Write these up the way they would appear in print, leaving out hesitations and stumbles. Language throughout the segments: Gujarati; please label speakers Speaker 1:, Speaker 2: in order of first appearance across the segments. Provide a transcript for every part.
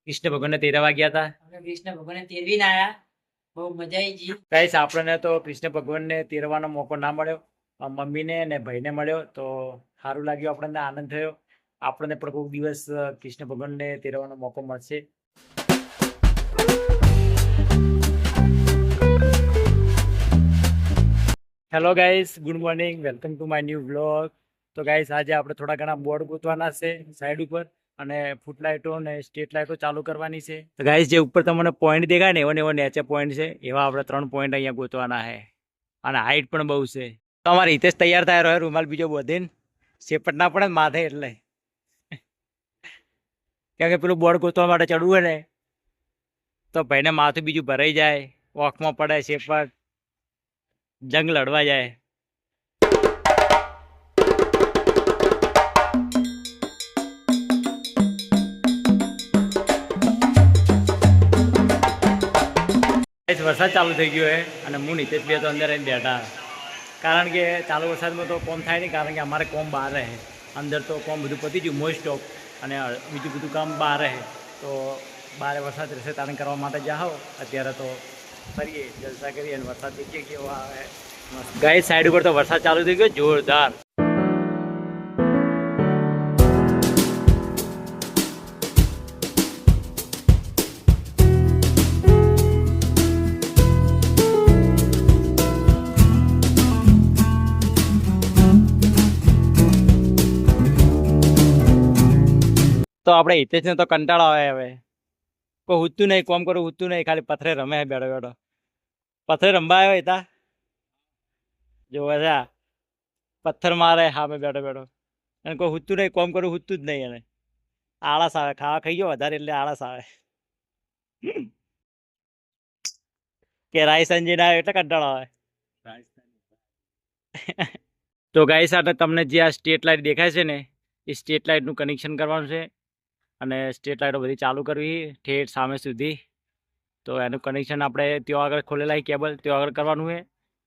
Speaker 1: કૃષ્ણ ભગવાનને તેરવા ગયા હતા.
Speaker 2: આપણે કૃષ્ણ ભગવાનને તેરવીને આયા. બહુ મજા આવી ગઈ.
Speaker 1: ગાઈસ આપણને તો કૃષ્ણ ભગવાનને તેરવાનો મોકો ના મળ્યો. મમ્મીને ને ભાઈને મળ્યો તો સારું લાગ્યું, આપણને આનંદ થયો. આપણને પણ કોઈક દિવસ કૃષ્ણ ભગવાનને તેરવાનો મોકો મળશે. Hello guys, good morning, welcome to my new vlog. તો ગાઈસ આજે આપણે થોડા ઘણા બોર્ડ ગોતવાના છે સાઈડ ઉપર, અને ફૂટ લાઇટો અને સ્ટ્રીટ લાઇટો ચાલુ કરવાની છે. તો ગાઈસ જે ઉપર તમને પોઈન્ટ દેખાય ને એવો નીચે પોઈન્ટ છે, એવા આપણે 3 પોઈન્ટ અહીંયા ગોતવાના છે. અને હાઈટ પણ બહુ છે. તો અમારે હિતેશ તૈયાર થાય રહ્યો, રૂમાલ બીજો બધીને શેપટ ના પડે ને માથે, એટલે કેમ કે પેલું બોર્ડ ગોતવા માટે ચડવું હોય ને તો ભાઈને માથું બીજું ભરાઈ જાય, વોકમાં પડે, શેપટ જંગ લડવા જાય. વરસાદ ચાલુ થઈ ગયો છે અને હું નીતેશ બે તો અંદર આવીને બેઠા, કારણ કે ચાલુ વરસાદમાં તો કોમ થાય નહીં, કારણ કે અમારે કોમ બહાર રહે. અંદર તો કોમ બધું પતી ગયું મોસ્ટ ઓફ, અને બીજું બધું કામ બહાર રહે. તો બહાર વરસાદ રહેશે તારણ કરવા માટે જાઓ. અત્યારે તો ફરીએ, જલસા કરીએ અને વરસાદ દેખીએ કેવો આવે. ગાઈસ સાઈડ ઉપર તો વરસાદ ચાલુ થઈ ગયો જોરદાર. તો આપણે હિતેશને તો કંટાળો આવે હવે, કોઈ ઉઠતું નહીં, કોમ કરું ઉઠતું નહીં, ખાલી પથરે રમે બેઠો બેઠો. પથરે રમવા આવ્યો હિતા, જોવે છે પથ્થર મારે હા મેં બેઠો બેઠો, અને કોઈ ઉઠતું નહીં, કોમ કરું ઉઠતું જ નહીં. એને આળસ આવે, ખાવા ખાઈ ગયો વધારે એટલે આળસ આવે કે રાઈસ અંજીન આવે એટલે કંટાળો આવે. તો ગાઈસ સાથે તમને જે આ સ્ટ્રીટ લાઇટ દેખાય છે ને, એ સ્ટ્રીટ લાઇટનું કનેક્શન કરવાનું છે, અને સ્ટ્રીટ લાઇટો બધી ચાલુ કરવી ઠેઠ સામે સુધી. તો એનું કનેક્શન આપણે ત્યાં આગળ ખોલેલા કેબલ ત્યાં આગળ કરવાનું છે.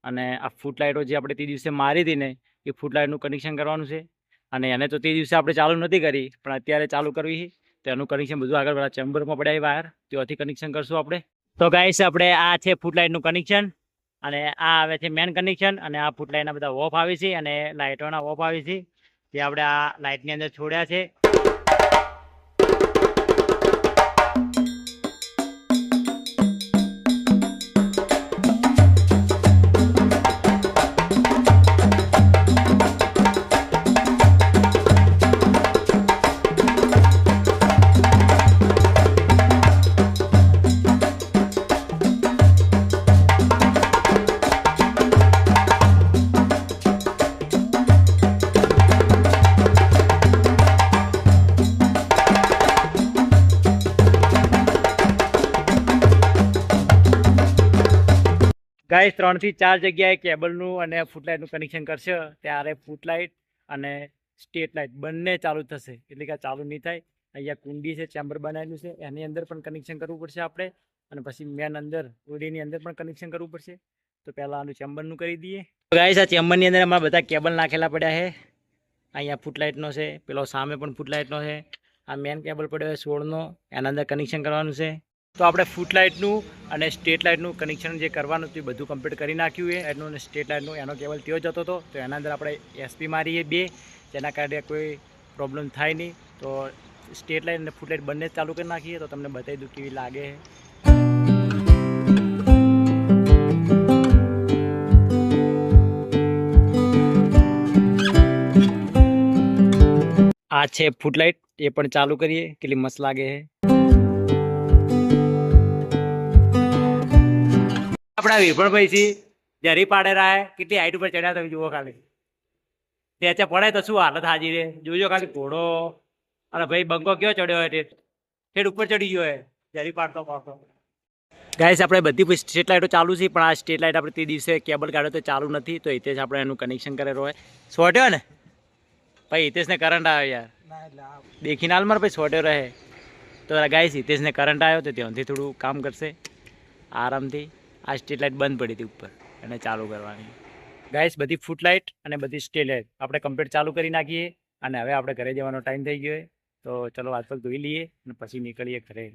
Speaker 1: અને આ ફૂટ લાઇટો જે આપણે તે દિવસે મારી હતી ને, એ ફૂટ લાઇટનું કનેક્શન કરવાનું છે. અને એને તો તે દિવસે આપણે ચાલુ નથી કરી, પણ અત્યારે ચાલુ કરવી છે. તો એનું કનેક્શન બધું આગળ બધા ચેમ્બરમાં પડ્યા વાયર, ત્યાંથી કનેક્શન કરશું આપણે. તો ગાઈસ આપણે આ છે ફૂટ લાઇટનું કનેક્શન, અને આ આવે છે મેન કનેક્શન. અને આ ફૂટ લાઇટના બધા ઓફ આવે છે અને લાઇટોના ઓફ આવે છે, જે આપણે આ લાઇટની અંદર છોડ્યા છે. ગાઈસ 3 થી 4 જગ્યાએ કેબલનું અને ફૂટ લાઇટનું કનેક્શન કરશે, ત્યારે ફૂટ લાઇટ અને સ્ટ્રીટ લાઇટ બંને ચાલુ થશે. એટલે કે ચાલુ નહીં થાય. અહીંયા કુંડી છે, ચેમ્બર બનાવેલું છે, એની અંદર પણ કનેક્શન કરવું પડશે આપણે. અને પછી મેન અંદર ઓડીની અંદર પણ કનેક્શન કરવું પડશે. તો પહેલાં આનું ચેમ્બરનું કરી દઈએ. ગાઈસ આ ચેમ્બરની અંદર અમારા બધા કેબલ નાખેલા પડ્યા છે. અહીંયા ફૂટ લાઇટનો છે, પેલો સામે પણ ફૂટ લાઇટનો છે. આ મેન કેબલ પડ્યો છે 16નો, એના અંદર કનેક્શન કરવાનું છે. તો આપણે ફૂટ લાઇટનું અને સ્ટ્રીટ લાઇટનું કનેક્શન જે કરવાનું હતું એ બધું કમ્પ્લીટ કરી નાખ્યું છે. એનું અને સ્ટ્રીટ લાઇટનું એનો કેબલ ત્યાં જતો હતો, તો એના અંદર આપણે એસપી મારીએ 2, જેના કારણે કોઈ પ્રોબ્લેમ થાય નહીં. તો સ્ટ્રીટ લાઇટ અને ફૂટ લાઇટ બંને ચાલુ કરી નાખીએ, તો તમને બતાવી દઉં કેવી લાગે છે. આ છે ફૂટ લાઇટ, એ પણ ચાલુ કરીએ, કેટલી મસ્ત લાગે છે. આપણા વિભણભાઈ થી જરી પાડે રહ્યા, કેટલી હાઈટ ઉપર ચડ્યા તમે જુઓ ખાલી. ત્યાં પડે તો શું હાલત હાજી રે, જોજો ખાલી ઘોડો. અને ભાઈ બંકો કયો ચડ્યો હોય, ઠેઠ ઉપર ચડી ગયો હોય જરી પાડતો પાડતો. ગાઈસ આપણે બધી સ્ટ્રીટ લાઇટો ચાલુ છે, પણ આ સ્ટ્રીટ લાઇટ આપણે તે દિવસે કેબલ કાઢ્યો તો ચાલુ નથી, તો હિતેશ આપણે એનું કનેક્શન કરેલું હોય. છોટ્યો ને ભાઈ, હિતેશને કરંટ આવ્યો યાર, દેખીને હાલ મારે ભાઈ છોટ્યો રહે. તો ગાઈસ હિતેશને કરંટ આવ્યો તો ત્યાંથી થોડું કામ કરશે આરામથી. આ સ્ટ્રીટ લાઇટ બંધ પડી હતી ઉપર, એને ચાલુ કરવાની. ગાઈસ બધી ફૂટ લાઇટ અને બધી સ્ટ્રીટ લાઇટ આપણે કમ્પ્લીટ ચાલુ કરી નાખીએ, અને હવે આપણે ઘરે જવાનો ટાઈમ થઈ ગયો. તો ચલો હાથ પગ ધોઈ લઈએ અને પછી નીકળીએ ઘરે.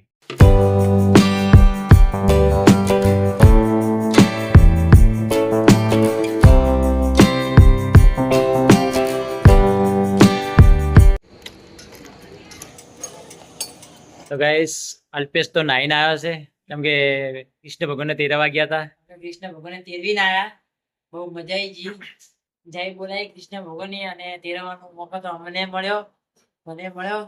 Speaker 1: તો ગાઈસ અલ્પેશ તો નાઈને આવ્યો છે કેમ કે કૃષ્ણ ભગવાનને તેરવા ગયા હતા.
Speaker 2: આપણે કૃષ્ણ ભગવાનને તેરવીને આયા. બહુ મજા આવી જી. જય બોલાય કૃષ્ણ ભગવાનની. અને તેરવાનો મોકો તો મને મળ્યો.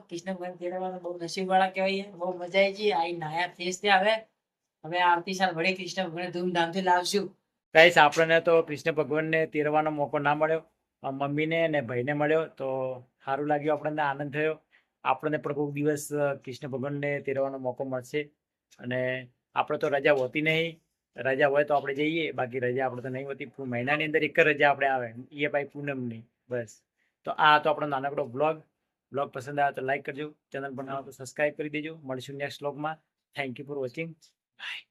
Speaker 2: કૃષ્ણ ભગવાન તેરવાનો બહુ નસીબવાળા કહેવાય. બહુ મજા આવી જી. આ નાયા ફ્રેશ થયા. હવે આવતી સાલ વળી કૃષ્ણ ભગવાનને ધૂમધામથી લાવશું.
Speaker 1: ગાઈસ આપણને તો કૃષ્ણ ભગવાનને તેરવાનો મોકો ના મળ્યો, મમ્મીને અને ભાઈને મળ્યો તો સારું લાગ્યું, આપણને આનંદ થયો. આપણને પણ કોઈક દિવસ કૃષ્ણ ભગવાનને તેરવાનો મોકો મળશે. અને આપણે તો રજા હોતી નહીં, રજા હોય તો આપણે જઈએ, બાકી રજા આપણે તો નહીં હોતી. મહિનાની અંદર એક જ રજા આપણે આવે, એ ભાઈ પૂનમની. બસ તો આ તો આપણો નાનકડો બ્લોગ પસંદ આવે તો લાઈક કરજો, ચેનલ બનાવો તો સબસ્ક્રાઈબ કરી દેજો. મળીશું નેક્સ્ટ બ્લોગમાં. Thank you for watching. By.